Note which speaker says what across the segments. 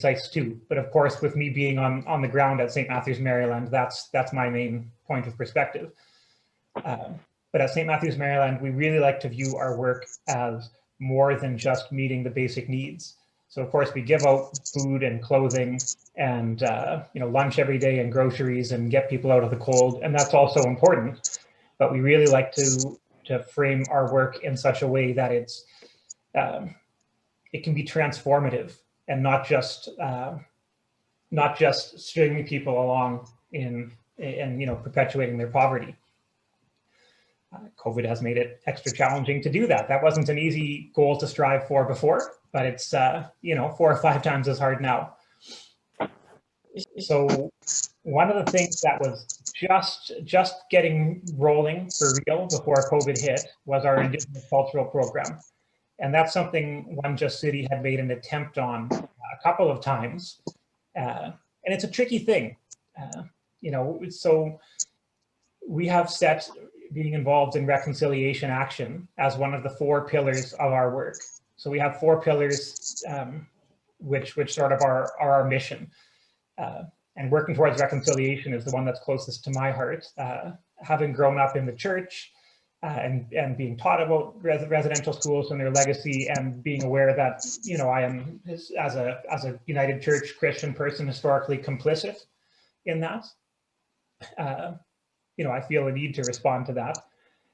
Speaker 1: sites too. But of course, with me being on the ground at St. Matthews, Maryland, that's my main point of perspective. But at St. Matthews, Maryland, we really like to view our work as more than just meeting the basic needs. So of course we give out food and clothing and lunch every day and groceries and get people out of the cold, and that's also important. But we really like to frame our work in such a way that it can be transformative and not just stringing people along in perpetuating their poverty. COVID has made it extra challenging to do that. That wasn't an easy goal to strive for before, but it's 4 or 5 times as hard now. So one of the things that was just getting rolling for real before COVID hit was our Indigenous cultural program. And that's something One Just City had made an attempt on a couple of times. And it's a tricky thing. So we have set being involved in reconciliation action as one of the 4 pillars of our work. So we have 4 pillars, which sort of are our mission. And working towards reconciliation is the one that's closest to my heart. Having grown up in the church and being taught about residential schools and their legacy, and being aware that I am, as a United Church Christian person, historically complicit in that. I feel a need to respond to that.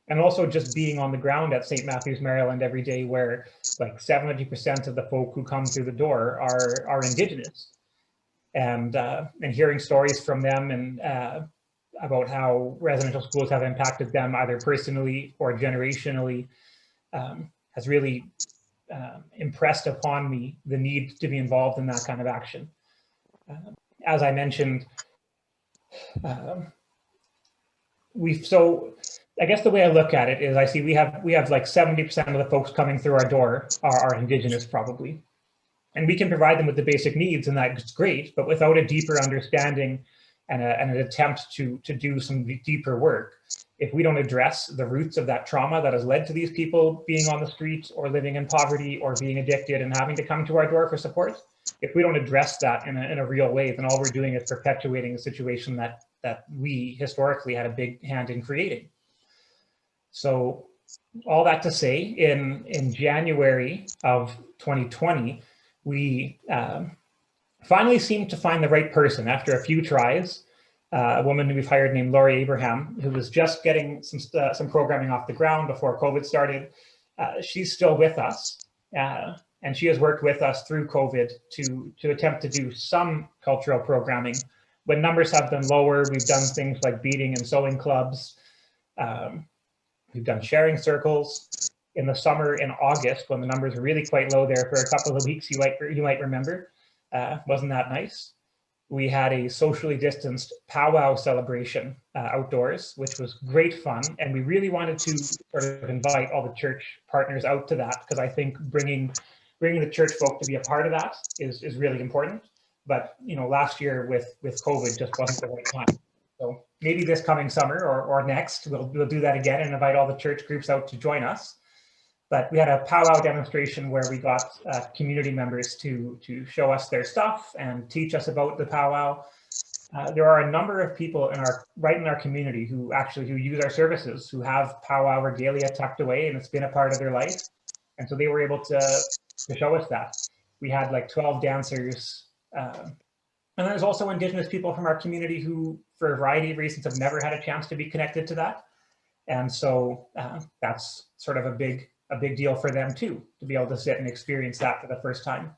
Speaker 1: And also just being on the ground at St. Matthews, Maryland every day, where like 70% of the folk who come through the door are Indigenous. And hearing stories from them and about how residential schools have impacted them either personally or generationally has really impressed upon me the need to be involved in that kind of action. As I mentioned, I guess the way I look at it is I see we have like 70% of the folks coming through our door are Indigenous probably. And we can provide them with the basic needs, and that's great, but without a deeper understanding and an attempt to do some deeper work, if we don't address the roots of that trauma that has led to these people being on the streets or living in poverty or being addicted and having to come to our door for support, if we don't address that in a real way, then all we're doing is perpetuating a situation that we historically had a big hand in creating. So all that to say, in January of 2020, we finally seemed to find the right person after a few tries. A woman who we've hired named Laurie Abraham, who was just getting some programming off the ground before COVID started. She's still with us, and she has worked with us through COVID to attempt to do some cultural programming. When numbers have been lower, we've done things like beading and sewing clubs. We've done sharing circles. In the summer, in August, when the numbers were really quite low there for a couple of weeks, you might remember, wasn't that nice? We had a socially distanced powwow celebration outdoors, which was great fun. And we really wanted to sort of invite all the church partners out to that, because I think bringing the church folk to be a part of that is really important. But last year with COVID just wasn't the right time. So maybe this coming summer or next, we'll do that again and invite all the church groups out to join us. But we had a powwow demonstration where we got community members to show us their stuff and teach us about the powwow. There are a number of people right in our community who use our services, who have powwow regalia tucked away, and it's been a part of their life. And so they were able to show us that. We had like 12 dancers. And there's also Indigenous people from our community who, for a variety of reasons, have never had a chance to be connected to that. And so that's sort of a big deal for them too, to be able to sit and experience that for the first time.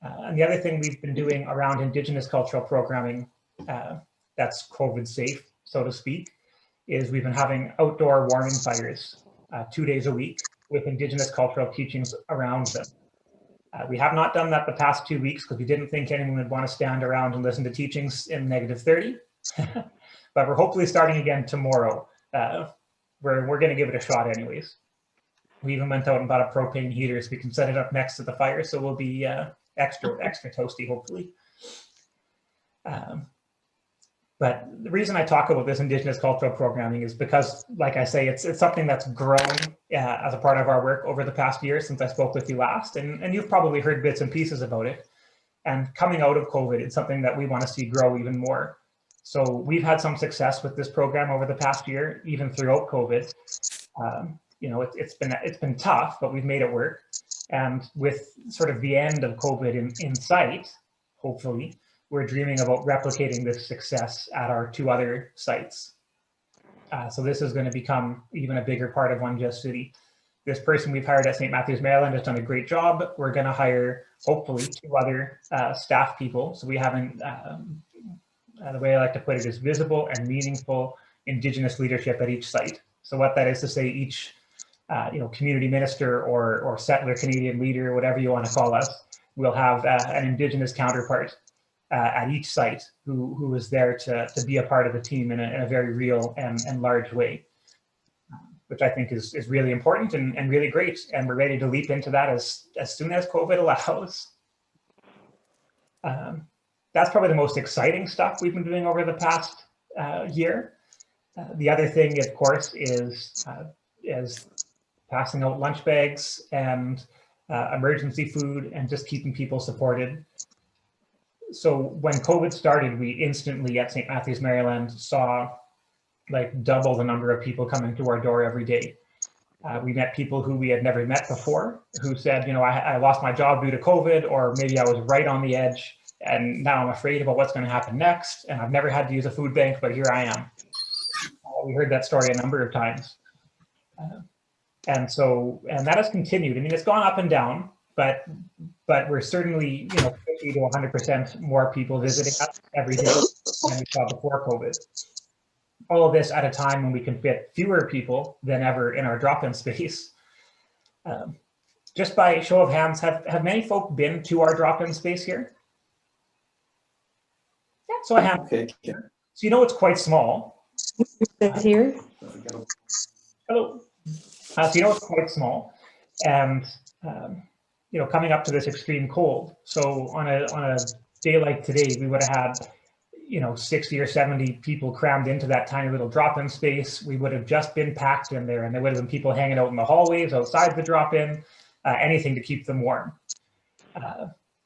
Speaker 1: And the other thing we've been doing around Indigenous cultural programming that's COVID safe, so to speak, is we've been having outdoor warming fires 2 days a week with Indigenous cultural teachings around them. We have not done that the past 2 weeks because we didn't think anyone would want to stand around and listen to teachings in -30. But we're hopefully starting again tomorrow. We're going to give it a shot anyways. We even went out and bought a propane heater so we can set it up next to the fire, so we'll be extra toasty, hopefully. But the reason I talk about this Indigenous cultural programming is because, like I say, it's something that's grown as a part of our work over the past year since I spoke with you last, and you've probably heard bits and pieces about it. And coming out of COVID, it's something that we want to see grow even more. So we've had some success with this program over the past year, even throughout COVID. It's been tough, but we've made it work. And with sort of the end of COVID in sight, hopefully, we're dreaming about replicating this success at our 2 other sites. So this is going to become even a bigger part of One Just City. This person we've hired at St. Matthews, Maryland has done a great job. We're going to hire, hopefully, 2 other staff people. So we haven't, the way I like to put it is visible and meaningful Indigenous leadership at each site. So what that is to say, each community minister or settler Canadian leader, whatever you want to call us, will have an Indigenous counterpart at each site who is there to be a part of the team in a very real and large way, which I think is really important and really great. And we're ready to leap into that as soon as COVID allows. That's probably the most exciting stuff we've been doing over the past year. The other thing, of course, is passing out lunch bags and emergency food and just keeping people supported. So when COVID started, we instantly at St. Matthews, Maryland saw like double the number of people coming to our door every day. We met people who we had never met before who said, I lost my job due to COVID, or maybe I was right on the edge and now I'm afraid about what's going to happen next. And I've never had to use a food bank, but here I am. We heard that story a number of times. And that has continued. I mean, it's gone up and down, but we're certainly, 50 to 100% more people visiting us every day than we saw before COVID. All of this at a time when we can fit fewer people than ever in our drop-in space. Just by show of hands, have many folk been to our drop-in space here? Yeah, so I have. Okay. So it's quite small.
Speaker 2: Here.
Speaker 1: Hello. So it's quite small, and coming up to this extreme cold. So on a day like today, we would have had 60 or 70 people crammed into that tiny little drop-in space. We would have just been packed in there, and there would have been people hanging out in the hallways outside the drop-in, anything to keep them warm.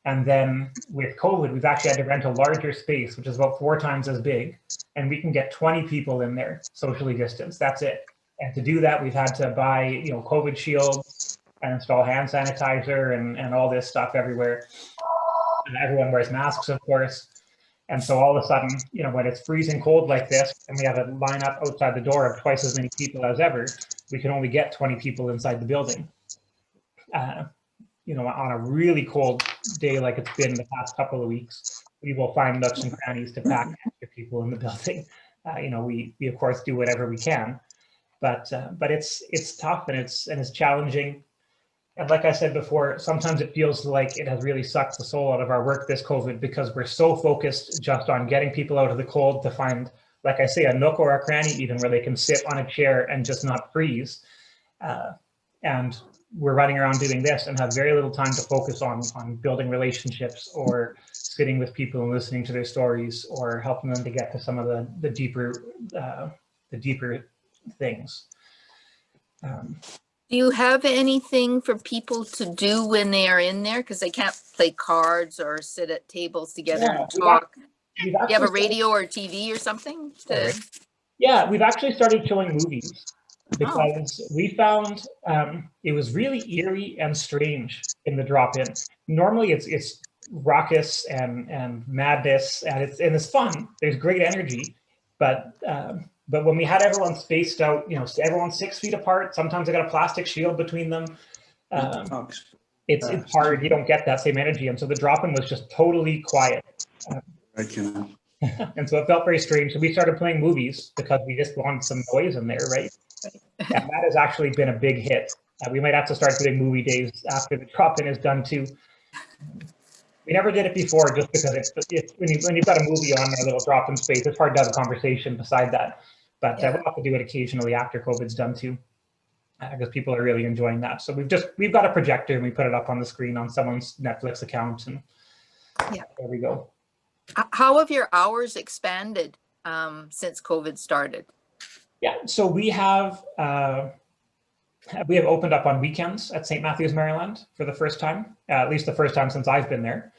Speaker 1: And then with COVID, we've actually had to rent a larger space, which is about 4 times as big, and we can get 20 people in there, socially distanced. That's it. And to do that, we've had to buy, COVID shields and install hand sanitizer and all this stuff everywhere. And everyone wears masks, of course. And so all of a sudden, when it's freezing cold like this, and we have a lineup outside the door of twice as many people as ever, we can only get 20 people inside the building. On a really cold day like it's been the past couple of weeks, we will find nooks and crannies to pack extra people in the building. We of course do whatever we can, but it's tough and it's challenging. And like I said before, sometimes it feels like it has really sucked the soul out of our work this COVID, because we're so focused just on getting people out of the cold to find, like I say, a nook or a cranny even where they can sit on a chair and just not freeze. And we're running around doing this and have very little time to focus on building relationships or sitting with people and listening to their stories or helping them to get to some of the deeper things.
Speaker 3: Do you have anything for people to do when they are in there? Because they can't play cards or sit at tables together and talk. Do you have a radio or TV or something?
Speaker 1: Yeah, we've actually started showing movies because we found it was really eerie and strange in the drop-in. Normally it's raucous and madness and it's fun. There's great energy, but when we had everyone spaced out, everyone's 6 feet apart, sometimes they got a plastic shield between them. It's hard. You don't get that same energy. And so the drop-in was just totally quiet. And so it felt very strange. So we started playing movies because we just wanted some noise in there, right? And that has actually been a big hit. We might have to start doing movie days after the drop-in is done too. We never did it before just because when you've got a movie on a little drop-in space, it's hard to have a conversation beside that. But we'll have to do it occasionally after COVID's done too, because people are really enjoying that. So we've got a projector and we put it up on the screen on someone's Netflix account, and there we go.
Speaker 3: How have your hours expanded since COVID started?
Speaker 1: Yeah, so we have opened up on weekends at St. Matthews, Maryland for the first time, at least the first time since I've been there.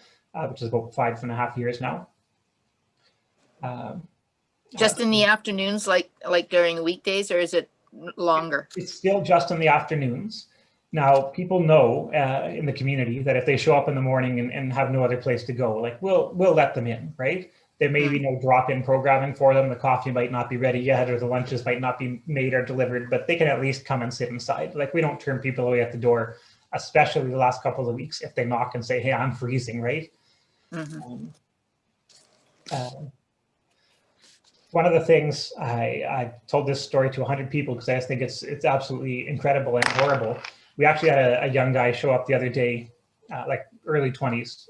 Speaker 1: which is about 5.5 years now.
Speaker 3: Just in the afternoons, like during the weekdays, or is it longer?
Speaker 1: It's still just in the afternoons. Now, people know in the community that if they show up in the morning and have no other place to go, like we'll let them in, right? There may be no drop-in programming for them. The coffee might not be ready yet, or the lunches might not be made or delivered, but they can at least come and sit inside. Like we don't turn people away at the door, especially the last couple of weeks, if they knock and say, hey, I'm freezing, right? One of the things I told this story to 100 people because I just think it's absolutely incredible and horrible. We actually had a young guy show up the other day, like early 20s,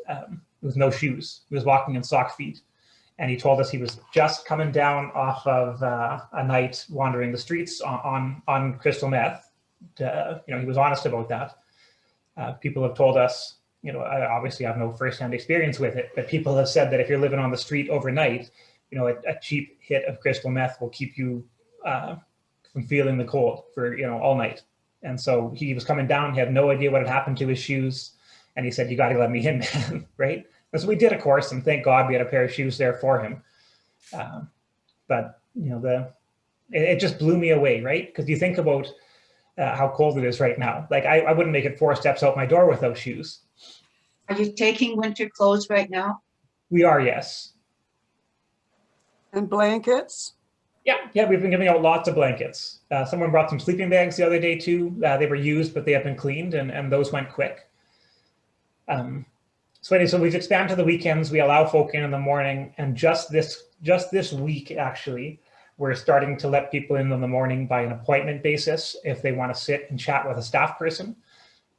Speaker 1: with no shoes. He was walking in sock feet. And he told us he was just coming down off of a night wandering the streets on crystal meth. He was honest about that. People have told us, I obviously have no firsthand experience with it, but people have said that if you're living on the street overnight, a cheap hit of crystal meth will keep you from feeling the cold for, all night. And so he was coming down, he had no idea what had happened to his shoes. And he said, you got to let me in, man, right? And so we did, of course, and thank God we had a pair of shoes there for him. But, it just blew me away, right? Because you think about how cold it is right now. Like I wouldn't make it 4 steps out my door without shoes.
Speaker 2: Are you taking winter clothes right now?
Speaker 1: We are, yes.
Speaker 4: And blankets?
Speaker 1: Yeah, we've been giving out lots of blankets. Someone brought some sleeping bags the other day too. They were used, but they have been cleaned, and those went quick. So we've expanded to the weekends. We allow folk in the morning, and just this week, actually, we're starting to let people in the morning by an appointment basis if they want to sit and chat with a staff person.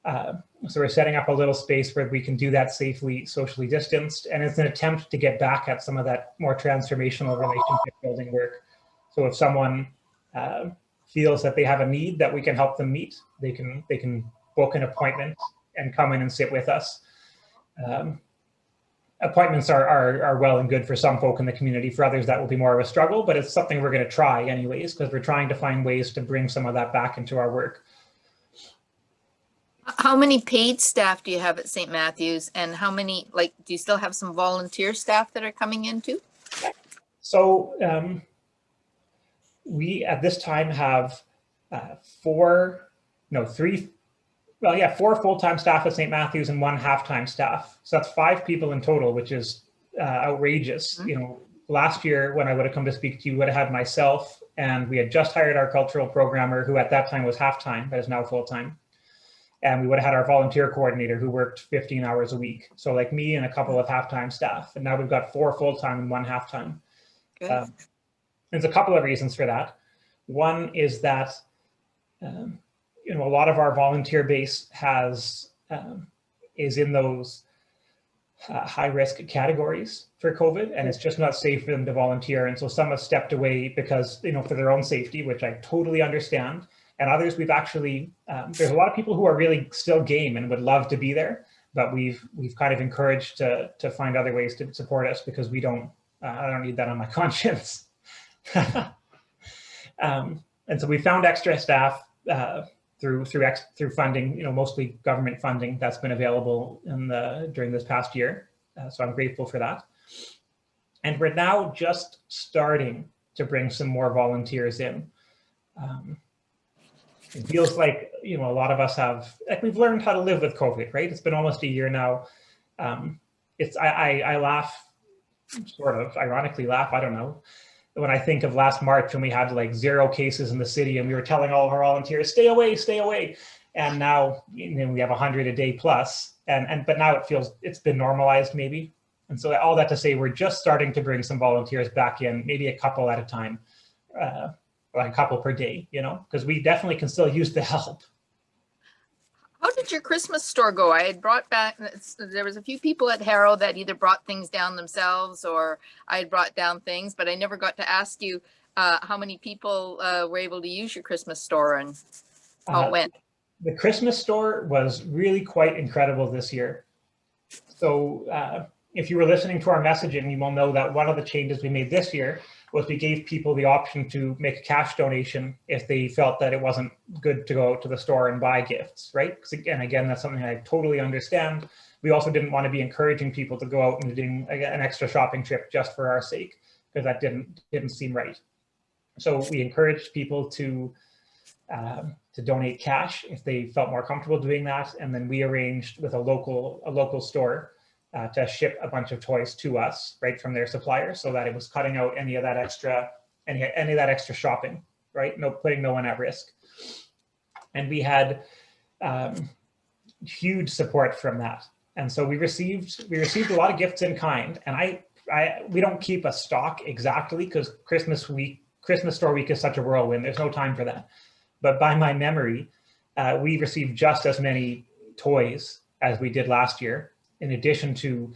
Speaker 1: So we're setting up a little space where we can do that safely, socially distanced, and it's an attempt to get back at some of that more transformational relationship building work. So if someone feels that they have a need that we can help them meet, they can book an appointment and come in and sit with us. Appointments are well and good for some folk in the community. For others, that will be more of a struggle, but it's something we're going to try anyways, because we're trying to find ways to bring some of that back into our work.
Speaker 3: How many paid staff do you have at St. Matthew's, and how many, do you still have some volunteer staff that are coming in too?
Speaker 1: So we at this time have 4 full-time staff at St. Matthew's and 1 half-time staff. So that's 5 people in total, which is outrageous. Last year when I would have come to speak to you, would have had myself, and we had just hired our cultural programmer, who at that time was half-time, but is now full-time. And we would have had our volunteer coordinator who worked 15 hours a week. So like me and a couple of half-time staff. And now we've got 4 full-time and 1 half-time. There's a couple of reasons for that. One is that, a lot of our volunteer base is in those high-risk categories for COVID, and it's just not safe for them to volunteer. And so some have stepped away because, for their own safety, which I totally understand. And others, we've actually, there's a lot of people who are really still game and would love to be there, but we've kind of encouraged to find other ways to support us, because I don't need that on my conscience. And so we found extra staff through funding, mostly government funding that's been available during this past year. So I'm grateful for that. And we're now just starting to bring some more volunteers in. It feels like, a lot of us we've learned how to live with COVID, right? It's been almost a year now. I laugh, sort of ironically laugh, I don't know, when I think of last March when we had 0 cases in the city and we were telling all of our volunteers, stay away, stay away. And now, we have 100 a day plus, but now it's been normalized maybe. And so all that to say, we're just starting to bring some volunteers back in, maybe a couple at a time. A couple per day, because we definitely can still use the help.
Speaker 3: How did your Christmas store go? I had brought back, there was a few people at Harrow that either brought things down themselves or I had brought down things, but I never got to ask you how many people were able to use your Christmas store and how it went.
Speaker 1: The Christmas store was really quite incredible this year. So if you were listening to our messaging, you will know that one of the changes we made this year was we gave people the option to make a cash donation if they felt that it wasn't good to go out to the store and buy gifts, right? And again, that's something I totally understand. we also didn't want to be encouraging people to go out and doing an extra shopping trip just for our sake, because that didn't seem right. So we encouraged people to donate cash if they felt more comfortable doing that, and then we arranged with a local store to ship a bunch of toys to us right from their supplier, so that it was cutting out any of that extra shopping, right? Putting no one at risk. And we had huge support from that. And so we received a lot of gifts in kind. And we don't keep a stock exactly, because Christmas store week is such a whirlwind. There's no time for that. But by my memory, we received just as many toys as we did last year, in addition to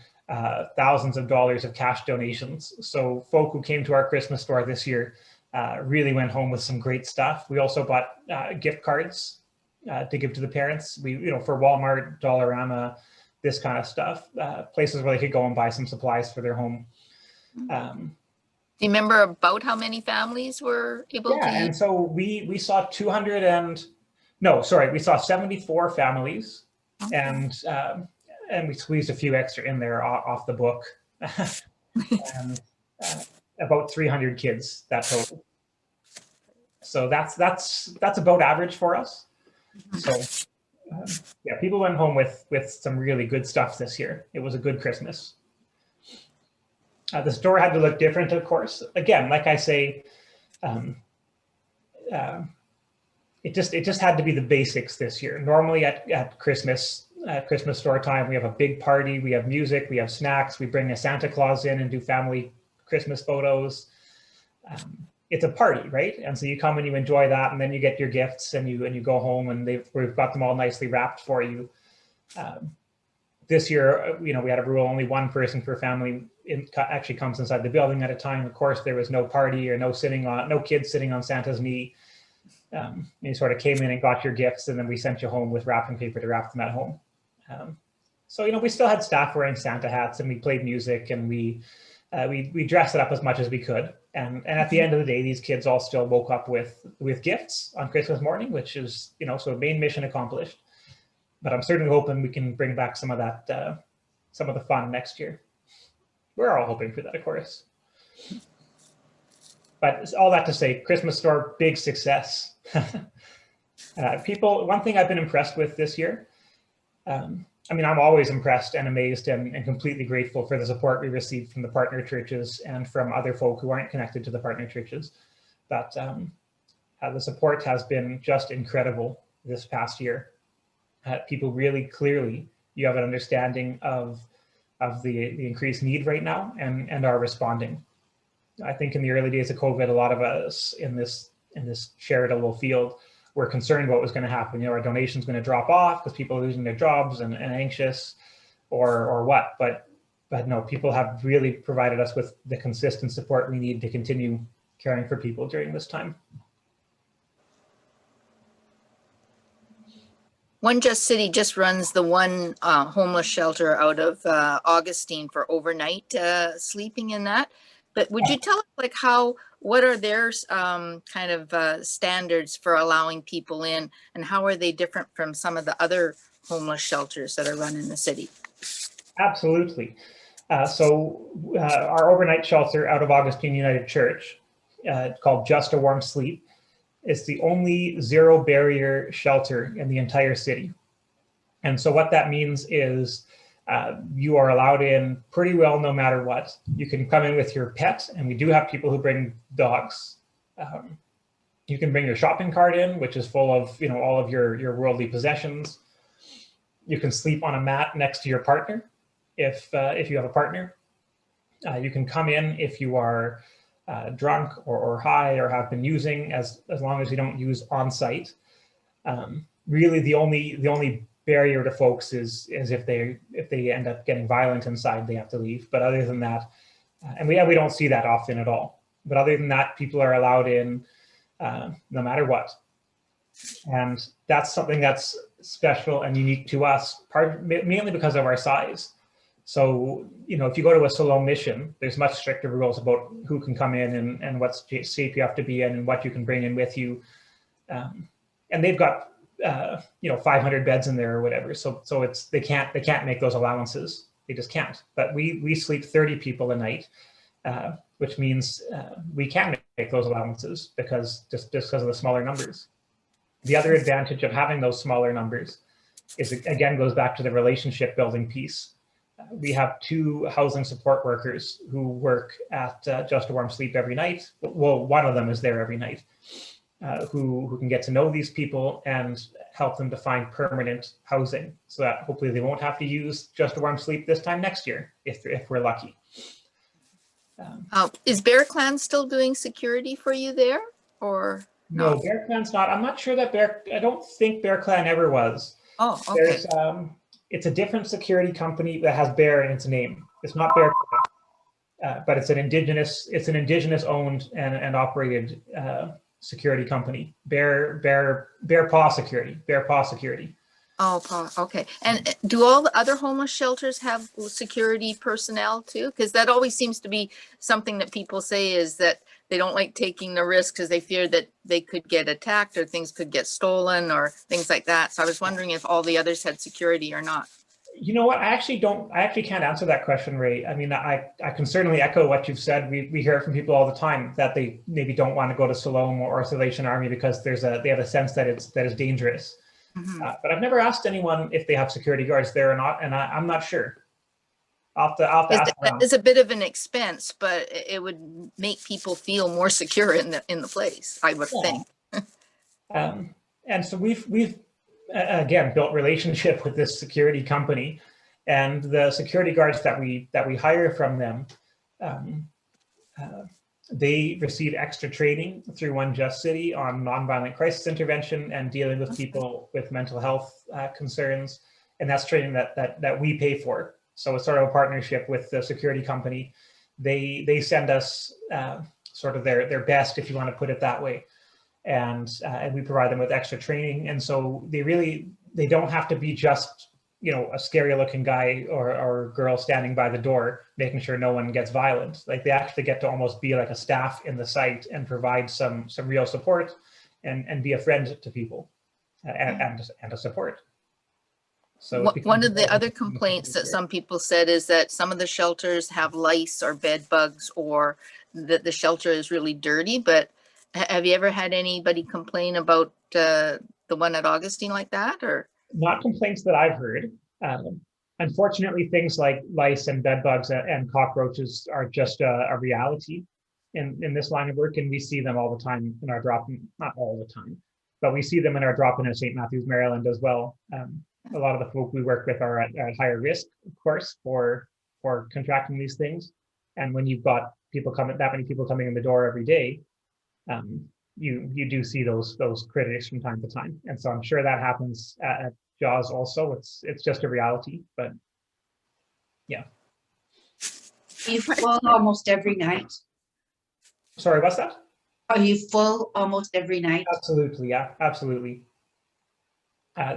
Speaker 1: thousands of dollars of cash donations. So folk who came to our Christmas store this year really went home with some great stuff. We also bought gift cards to give to the parents. For Walmart, Dollarama, this kind of stuff, places where they could go and buy some supplies for their home.
Speaker 3: Do you remember about how many families were able to eat?
Speaker 1: Yeah, and so we saw 74 families, and we squeezed a few extra in there off the book, and about 300 kids that total. So that's about average for us. So yeah, people went home with some really good stuff this year. It was a good Christmas. The store had to look different, of course. Again, like I say, it just had to be the basics this year. Normally at Christmas store time, we have a big party, we have music, we have snacks, we bring a Santa Claus in and do family Christmas photos. It's a party, right? And so you come and you enjoy that, and then you get your gifts and you go home, and we've got them all nicely wrapped for you. This year, we had a rule: only one person per family actually comes inside the building at a time. Of course, there was no party or no kids sitting on Santa's knee. You sort of came in and got your gifts, and then we sent you home with wrapping paper to wrap them at home. So we still had staff wearing Santa hats, and we played music, and we dressed it up as much as we could. And at the end of the day, these kids all still woke up with gifts on Christmas morning, which is, so main mission accomplished. But I'm certainly hoping we can bring back some of that, some of the fun next year. We're all hoping for that, of course. But all that to say, Christmas store, big success. One thing I've been impressed with this year, I'm always impressed and amazed and completely grateful for the support we received from the partner churches and from other folk who aren't connected to the partner churches. But the support has been just incredible this past year. People really clearly, you have an understanding of the increased need right now and are responding. I think in the early days of COVID, a lot of us in this shared little field were concerned what was going to happen. Are donations going to drop off because people are losing their jobs and anxious, or what? But no, people have really provided us with the consistent support we need to continue caring for people during this time.
Speaker 3: One Just City just runs the one homeless shelter out of Augustine for overnight sleeping in that. But would you tell us what are their kind of standards for allowing people in, and how are they different from some of the other homeless shelters that are run in the city?
Speaker 1: Absolutely. So our overnight shelter out of Augustine United Church, called Just a Warm Sleep, is the only zero barrier shelter in the entire city. And so what that means is you are allowed in pretty well no matter what. You can come in with your pet, and we do have people who bring dogs. You can bring your shopping cart in, which is full of all of your worldly possessions. You can sleep on a mat next to your partner if you have a partner. You can come in if you are drunk or high or have been using, as long as you don't use on site. Really, the only barrier to folks is if they end up getting violent inside, they have to leave. But other than that, and we don't see that often at all. But other than that, people are allowed in no matter what. And that's something that's special and unique to us, mainly because of our size. So, if you go to a solo mission, there's much stricter rules about who can come in and what shape you have to be in and what you can bring in with you. And they've got 500 beds in there or whatever. So they can't make those allowances. They just can't. But we sleep 30 people a night, which means we can make those allowances because because of the smaller numbers. The other advantage of having those smaller numbers is, again, goes back to the relationship building piece. We have 2 housing support workers who work at Just a Warm Sleep every night. Well, one of them is there every night, who can get to know these people and help them to find permanent housing, so that hopefully they won't have to use Just a Warm Sleep this time next year, if we're lucky.
Speaker 3: Is Bear Clan still doing security for you there, or
Speaker 1: No,
Speaker 3: not?
Speaker 1: Bear Clan's not. I'm not sure that I don't think Bear Clan ever was.
Speaker 3: Oh, okay.
Speaker 1: It's a different security company that has Bear in its name. It's not Bear Clan, but it's an indigenous owned and operated security company. Bear Paw Security.
Speaker 3: Oh, okay. And do all the other homeless shelters have security personnel too? Because that always seems to be something that people say, is that they don't like taking the risk because they fear that they could get attacked or things could get stolen or things like that. So I was wondering if all the others had security or not.
Speaker 1: You know what? I actually can't answer that question, Ray. I mean, I can certainly echo what you've said. We hear it from people all the time that they maybe don't want to go to Siloam or Salvation Army because they have a sense that it's dangerous.
Speaker 3: Mm-hmm.
Speaker 1: But I've never asked anyone if they have security guards there or not, and I'm not sure. I'll have to ask around.
Speaker 3: It's a bit of an expense, but it would make people feel more secure in the place, I would think.
Speaker 1: And so we've again built relationship with this security company, and the security guards that we hire from them, they receive extra training through One Just City on nonviolent crisis intervention and dealing with people with mental health concerns, and that's training that we pay for. So it's sort of a partnership with the security company. They send us sort of their best, if you want to put it that way, and we provide them with extra training. And so they don't have to be just a scary looking guy or girl standing by the door making sure no one gets violent. Like, they actually get to almost be like a staff in the site and provide some real support and be a friend to people and a support. So
Speaker 3: one of the other complaints that some people said is that some of the shelters have lice or bed bugs, or that the shelter is really dirty. But have you ever had anybody complain about the one at Augustine like that? Or
Speaker 1: not complaints that I've heard. Unfortunately, things like lice and bed bugs and cockroaches are just a reality in this line of work, and we see them all the time in our drop-in. Not all the time, but we see them in our drop-in in St. Matthews, Maryland as well. A lot of the folk we work with are at higher risk, of course, for contracting these things. And when you've got that many people coming in the door every day, you do see those critics from time to time. And so I'm sure that happens at Jaws also. It's just a reality, but yeah.
Speaker 2: Are you full almost every night?
Speaker 1: Sorry, what's that?
Speaker 2: Are you full almost every night?
Speaker 1: Absolutely, yeah, absolutely.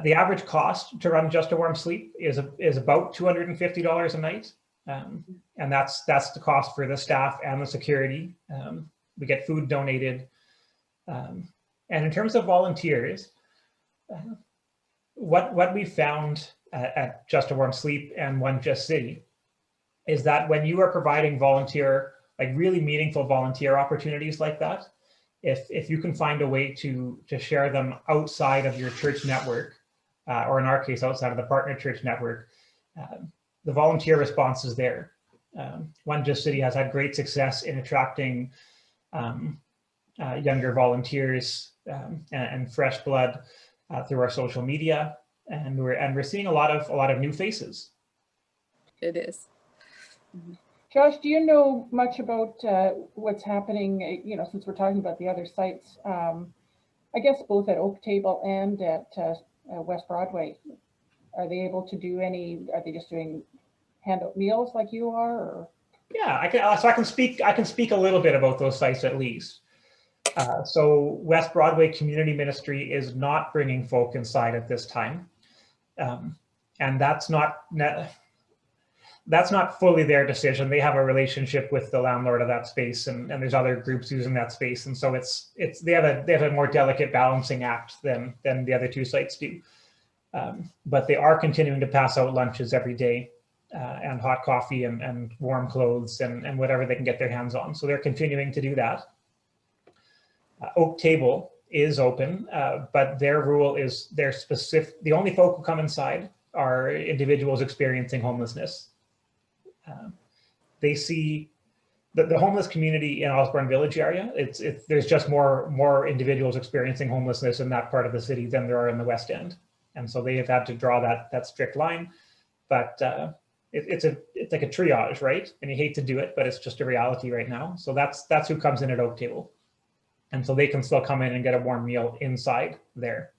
Speaker 1: The average cost to run Just a Warm Sleep is about $250 a night, and that's the cost for the staff and the security. We get food donated, and in terms of volunteers, what we found at Just a Warm Sleep and One Just City is that when you are providing really meaningful volunteer opportunities like that, if you can find a way to share them outside of your church network, or in our case, outside of the partner church network, the volunteer response is there. One Just City has had great success in attracting younger volunteers and fresh blood through our social media, and we're seeing a lot of new faces.
Speaker 3: it is.
Speaker 5: Josh, do you know much about what's happening, since we're talking about the other sites, I guess both at Oak Table and at West Broadway? Are they able to do are they just doing handout meals like you are? Or?
Speaker 1: Yeah, I can speak a little bit about those sites at least. So West Broadway Community Ministry is not bringing folk inside at this time. And that's not, That's not fully their decision. They have a relationship with the landlord of that space, and there's other groups using that space, and so they have a more delicate balancing act than the other two sites do. But they are continuing to pass out lunches every day, and hot coffee and warm clothes and whatever they can get their hands on. So they're continuing to do that. Oak Table is open, but their rule is they're specific. The only folk who come inside are individuals experiencing homelessness. They see the homeless community in Osborne Village area. There's just more individuals experiencing homelessness in that part of the city than there are in the West End, and so they have had to draw that strict line. But it's like a triage, right? And you hate to do it, but it's just a reality right now. So that's who comes in at Oak Table, and so they can still come in and get a warm meal inside there.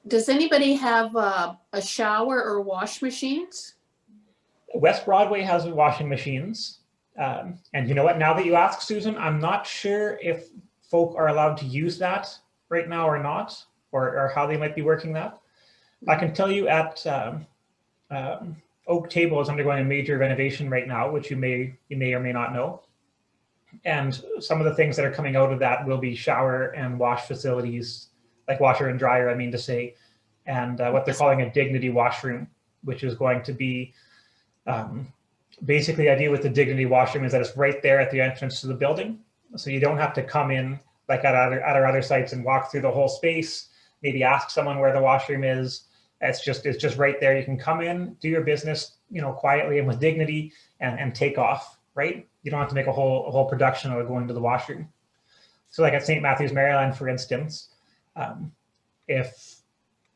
Speaker 2: Does anybody have a shower or wash machines?
Speaker 1: West Broadway has washing machines. And you know what, now that you ask, Susan, I'm not sure if folk are allowed to use that right now or not, or how they might be working that. I can tell you at Oak Table is undergoing a major renovation right now, which you may or may not know. And some of the things that are coming out of that will be shower and wash facilities, like washer and dryer, I mean to say, and what they're calling a dignity washroom, which is going to be basically the idea with the dignity washroom is that it's right there at the entrance to the building. So you don't have to come in like at our other sites and walk through the whole space, maybe ask someone where the washroom is. It's just right there. You can come in, do your business, quietly and with dignity, and take off, right? You don't have to make a whole production of going to the washroom. So like at St. Matthew's, Maryland, for instance, if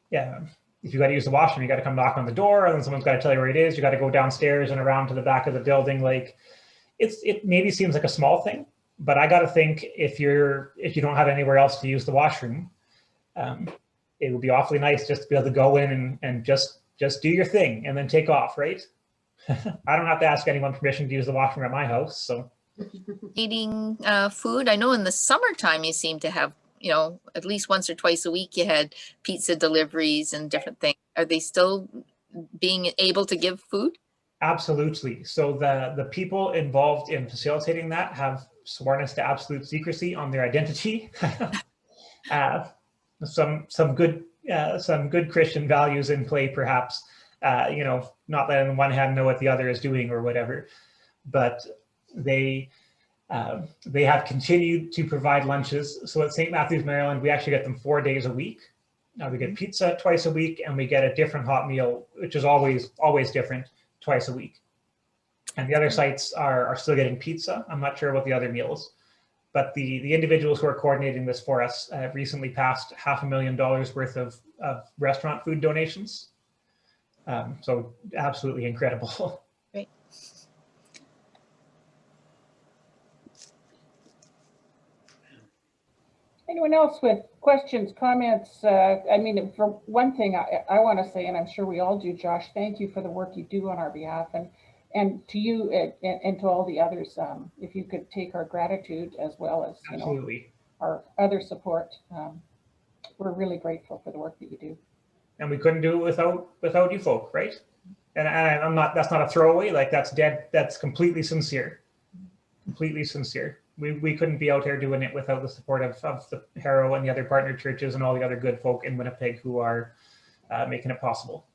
Speaker 1: you got to use the washroom, you got to come knock on the door, and then someone's got to tell you where it is. You got to go downstairs and around to the back of the building. Like it maybe seems like a small thing, but I got to think if you don't have anywhere else to use the washroom, it would be awfully nice just to be able to go in and just do your thing and then take off, right? I don't have to ask anyone permission to use the washroom at my house. So
Speaker 3: Eating food. I know in the summertime you seem to have, at least once or twice a week you had pizza deliveries and different things. Are they still being able to give food? Absolutely.
Speaker 1: So the people involved in facilitating that have sworn us to absolute secrecy on their identity. Some good Christian values in play, perhaps. Not letting one hand know what the other is doing or whatever, but they have continued to provide lunches. So at St. Matthew's, Maryland, we actually get them 4 days a week. Now we get pizza twice a week, and we get a different hot meal, which is always different, twice a week. And the other sites are still getting pizza. I'm not sure about the other meals, but the individuals who are coordinating this for us recently passed $500,000 worth of restaurant food donations. So absolutely incredible.
Speaker 3: Great.
Speaker 5: Anyone else with questions, comments? For one thing, I want to say, and I'm sure we all do, Josh, thank you for the work you do on our behalf, and to you and to all the others. If you could take our gratitude as well as
Speaker 1: Absolutely.
Speaker 5: Our other support, we're really grateful for the work that you do.
Speaker 1: And we couldn't do it without you folk, right? And that's not a throwaway, like that's completely sincere. Completely sincere. We couldn't be out here doing it without the support of the Harrow and the other partner churches and all the other good folk in Winnipeg who are making it possible.